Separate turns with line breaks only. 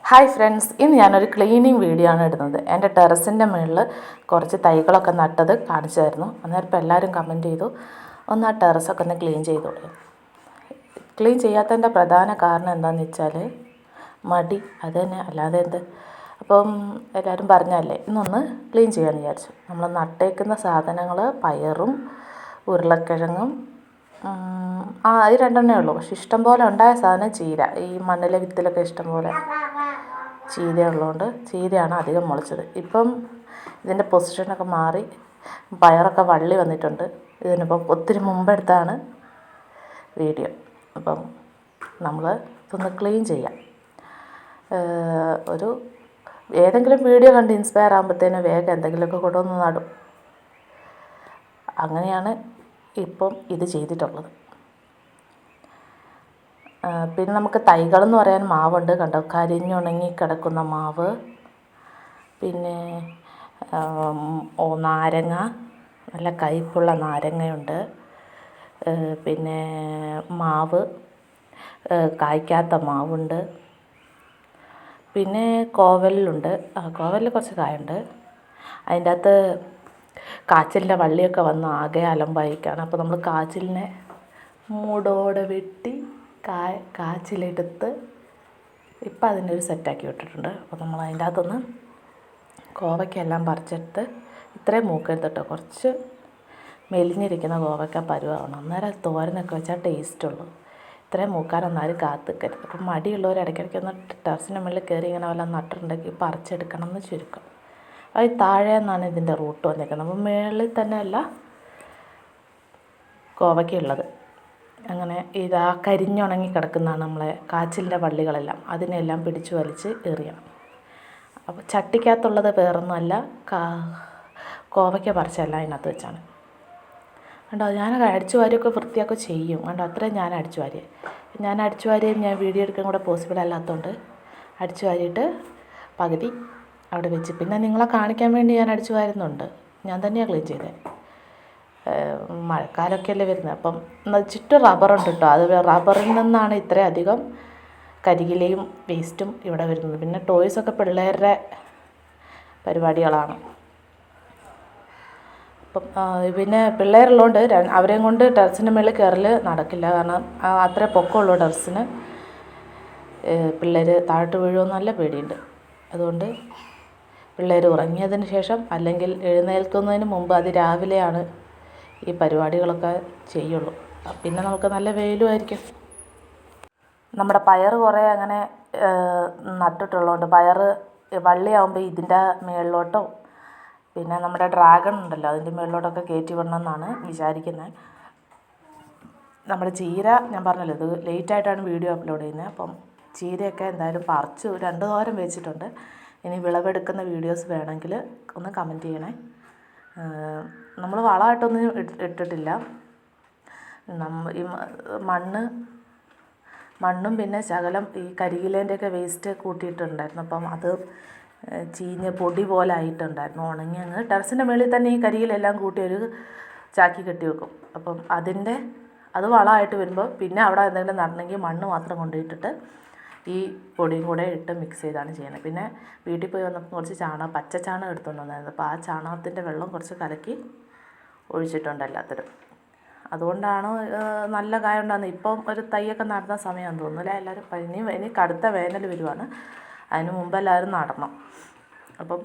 Hi friends, ഇന്ന് ഞാനൊരു cleaning video ആണ് ഇടുന്നത്. എൻ്റെ ടെറസിൻ്റെ മുകളിൽ കുറച്ച് തൈകളൊക്കെ നട്ടത് കാണിച്ചായിരുന്നു. അന്നേരം ഇപ്പോൾ എല്ലാവരും കമൻറ്റ് ചെയ്തു ഒന്ന് ആ ടെറസൊക്കെ ഒന്ന് ക്ലീൻ ചെയ്തോളൂ. ക്ലീൻ ചെയ്യാത്തതിൻ്റെ പ്രധാന കാരണം എന്താണെന്ന് വെച്ചാൽ മടി, അത് തന്നെ, അല്ലാതെ എന്ത്. അപ്പം എല്ലാവരും പറഞ്ഞല്ലേ ഇന്നൊന്ന് ക്ലീൻ ചെയ്യാമെന്ന് വിചാരിച്ചു. നമ്മൾ നട്ടേക്കുന്ന സാധനങ്ങൾ പയറും ഉരുളക്കിഴങ്ങും ഈ രണ്ടെണ്ണേ ഉള്ളൂ. പക്ഷെ ഇഷ്ടം പോലെ ഉണ്ടായ സാധനം ചീര. ഈ മണ്ണിലെ വിത്തിലൊക്കെ ഇഷ്ടം പോലെ ചീര ഉള്ളതുകൊണ്ട് ചീരയാണ് അധികം മുളച്ചത്. ഇപ്പം ഇതിൻ്റെ പൊസിഷനൊക്കെ മാറി പയറൊക്കെ വള്ളി വന്നിട്ടുണ്ട്. ഇതിനിപ്പം ഒത്തിരി മുമ്പെടുത്താണ് വീഡിയോ. അപ്പം നമ്മൾ ഇതൊന്ന് ക്ലീൻ ചെയ്യാം. ഒരു ഏതെങ്കിലും വീഡിയോ കണ്ട് ഇൻസ്പയർ ആകുമ്പോഴത്തേനും വേഗം എന്തെങ്കിലുമൊക്കെ കൊണ്ടുവന്ന് നടും. അങ്ങനെയാണ് ഇപ്പം ഇത് ചെയ്തിട്ടുള്ളത്. പിന്നെ നമുക്ക് തൈകളെന്ന് പറയാൻ മാവുണ്ട്, കണ്ടോ, കരിഞ്ഞുണങ്ങി കിടക്കുന്ന മാവ്. പിന്നെ നാരങ്ങ, നല്ല കയ്പുള്ള നാരങ്ങയുണ്ട്. പിന്നെ മാവ്, കായ്ക്കാത്ത മാവുണ്ട്. പിന്നെ കോവലുണ്ട്. കോവലിൽ കുറച്ച് കായുണ്ട്. അതിൻ്റെ അകത്ത് കാച്ചിലിൻ്റെ വള്ളിയൊക്കെ വന്ന് ആകെ അലമ്പായിക്കാണ്. അപ്പോൾ നമ്മൾ കാച്ചിലിനെ മൂടോടെ വെട്ടി കാച്ചിലെടുത്ത് ഇപ്പം അതിൻ്റെ ഒരു സെറ്റാക്കി വിട്ടിട്ടുണ്ട്. അപ്പോൾ നമ്മൾ അതിൻ്റെ അകത്തുനിന്ന് കോവയ്ക്കെല്ലാം പറിച്ചെടുത്ത്, ഇത്രയും മൂക്കരുത് കേട്ടോ, കുറച്ച് മെലിഞ്ഞിരിക്കുന്ന കോവയ്ക്ക പരുവാണ്. അന്നേരം തോരനൊക്കെ വെച്ചാൽ ടേസ്റ്റുള്ളൂ. ഇത്രയും മൂക്കാനൊന്നും ആരും കാത്ത് നിൽക്കരുത്. അപ്പം മടിയുള്ളവർ ഇടയ്ക്കിടയ്ക്ക് ഒന്ന് ടെറസിൻ്റെ മുകളിൽ കയറി ഇങ്ങനെ വല്ല നട്ടിട്ടുണ്ടെങ്കിൽ പറിച്ചെടുക്കണം എന്ന് ചുരുക്കം. അത് താഴെ നിന്നാണ് ഇതിൻ്റെ റൂട്ട് വന്നിരിക്കുന്നത്. അപ്പം മുകളിൽ തന്നെ അല്ല കോവയ്ക്കുള്ളത്. അങ്ങനെ ഇതാ കരിഞ്ഞുണങ്ങി കിടക്കുന്നതാണ് നമ്മളെ കാച്ചിലിൻ്റെ വള്ളികളെല്ലാം. അതിനെല്ലാം പിടിച്ചു വലിച്ച് എറിയണം. അപ്പോൾ ചട്ടിക്കകത്തുള്ളത് വേറൊന്നുമല്ല, കോവയ്ക്ക പറിച്ചല്ല അതിനകത്ത് വെച്ചാണ്. കണ്ടോ, ഞാനൊക്കെ അടിച്ചു വാരിയൊക്കെ വൃത്തിയൊക്കെ ചെയ്യും. കണ്ടോ, അത്രയും ഞാൻ അടിച്ചു വാരി. ഞാൻ അടിച്ചു വാരി ഞാൻ വീഡിയോ എടുക്കാൻ കൂടെ പോസിബിൾ അല്ലാത്തതുകൊണ്ട് അടിച്ചു വാരിയിട്ട് പകുതി അവിടെ വെച്ച്, പിന്നെ നിങ്ങളെ കാണിക്കാൻ വേണ്ടി ഞാൻ അടിച്ചു വാരുന്നുണ്ട്. ഞാൻ തന്നെയാണ് ക്ലീൻ ചെയ്തത്. മഴക്കാലമൊക്കെ അല്ലേ വരുന്നത്. അപ്പം ചുറ്റും റബ്ബറുണ്ട് കേട്ടോ. അത് റബ്ബറിൽ നിന്നാണ് ഇത്രയധികം കരിയിലയും വേസ്റ്റും ഇവിടെ വരുന്നത്. പിന്നെ ടോയ്സൊക്കെ പിള്ളേരുടെ പരിപാടികളാണ്. അപ്പം പിന്നെ പിള്ളേരുള്ളതുകൊണ്ട് അവരെയും കൊണ്ട് ടെറസിൻ്റെ മുകളിൽ കയറൽ നടക്കില്ല. കാരണം അത്ര പൊക്കമുള്ളൂ ടെറസിന്. പിള്ളേർ താഴോട്ട് വീഴുമെന്ന് നല്ല പേടിയുണ്ട്. അതുകൊണ്ട് പിള്ളേർ ഉറങ്ങിയതിന് ശേഷം അല്ലെങ്കിൽ എഴുന്നേൽക്കുന്നതിന് മുമ്പ് അതിരാവിലെയാണ് ഈ പരിപാടികളൊക്കെ ചെയ്യുള്ളൂ. പിന്നെ നമുക്ക് നല്ല വെയിലുമായിരിക്കും. നമ്മുടെ പയർ കുറേ അങ്ങനെ നട്ടിട്ടുള്ളതുകൊണ്ട് പയർ വള്ളിയാകുമ്പോൾ ഇതിൻ്റെ മുകളിലോട്ടോ പിന്നെ നമ്മുടെ ഡ്രാഗൺ ഉണ്ടല്ലോ അതിൻ്റെ മുകളിലോട്ടൊക്കെ കയറ്റി വിടണമെന്നാണ് വിചാരിക്കുന്നത്. നമ്മുടെ ചീര ഞാൻ പറഞ്ഞല്ലോ, ഇത് ലേറ്റായിട്ടാണ് വീഡിയോ അപ്ലോഡ് ചെയ്യുന്നത്. അപ്പം ചീരയൊക്കെ എന്തായാലും പറിച്ച് 2 തോരം വെച്ചിട്ടുണ്ട്. ഇനി വിളവെടുക്കുന്ന വീഡിയോസ് വേണമെങ്കിൽ ഒന്ന് കമൻറ്റ് ചെയ്യണേ. നമ്മൾ വളമായിട്ടൊന്നും ഇട്ടിട്ടില്ല. ഈ മണ്ണും പിന്നെ ശകലം ഈ കരിയിലേൻ്റെയൊക്കെ വേസ്റ്റ് കൂട്ടിയിട്ടുണ്ടായിരുന്നു. അപ്പം അത് ചീഞ്ഞ് പൊടി പോലെ ആയിട്ടുണ്ടായിരുന്നു. ഉണങ്ങി അങ്ങ് ടെറസിൻ്റെ മുകളിൽ തന്നെ ഈ കരിയിലെല്ലാം കൂട്ടി ഒരു ചാക്കി കെട്ടി വെക്കും. അപ്പം അത് വളമായിട്ട് വരുമ്പോൾ പിന്നെ അവിടെ എന്തെങ്കിലും നടണമെങ്കിൽ മണ്ണ് മാത്രം കൊണ്ടുപോയിട്ടിട്ട് ഈ പൊടിയും കൂടെ ഇട്ട് മിക്സ് ചെയ്താണ് ചെയ്യുന്നത്. പിന്നെ വീട്ടിൽ പോയി വന്നപ്പോൾ കുറച്ച് പച്ച ചാണകം എടുത്തുകൊണ്ട് വന്നായിരുന്നു. അപ്പോൾ ആ ചാണകത്തിൻ്റെ വെള്ളം കുറച്ച് കലക്കി ഒഴിച്ചിട്ടുണ്ട് എല്ലാത്തിലും. അതുകൊണ്ടാണ് നല്ല കായ ഉണ്ടാകുന്നത്. ഇപ്പം ഒരു തൈയൊക്കെ നടുന്ന സമയമാണെന്ന് തോന്നുന്നില്ല. എല്ലാവരും ഇനി കടുത്ത വേനൽ വരുവാണ്. അതിന് മുമ്പ് എല്ലാവരും നടണം. അപ്പം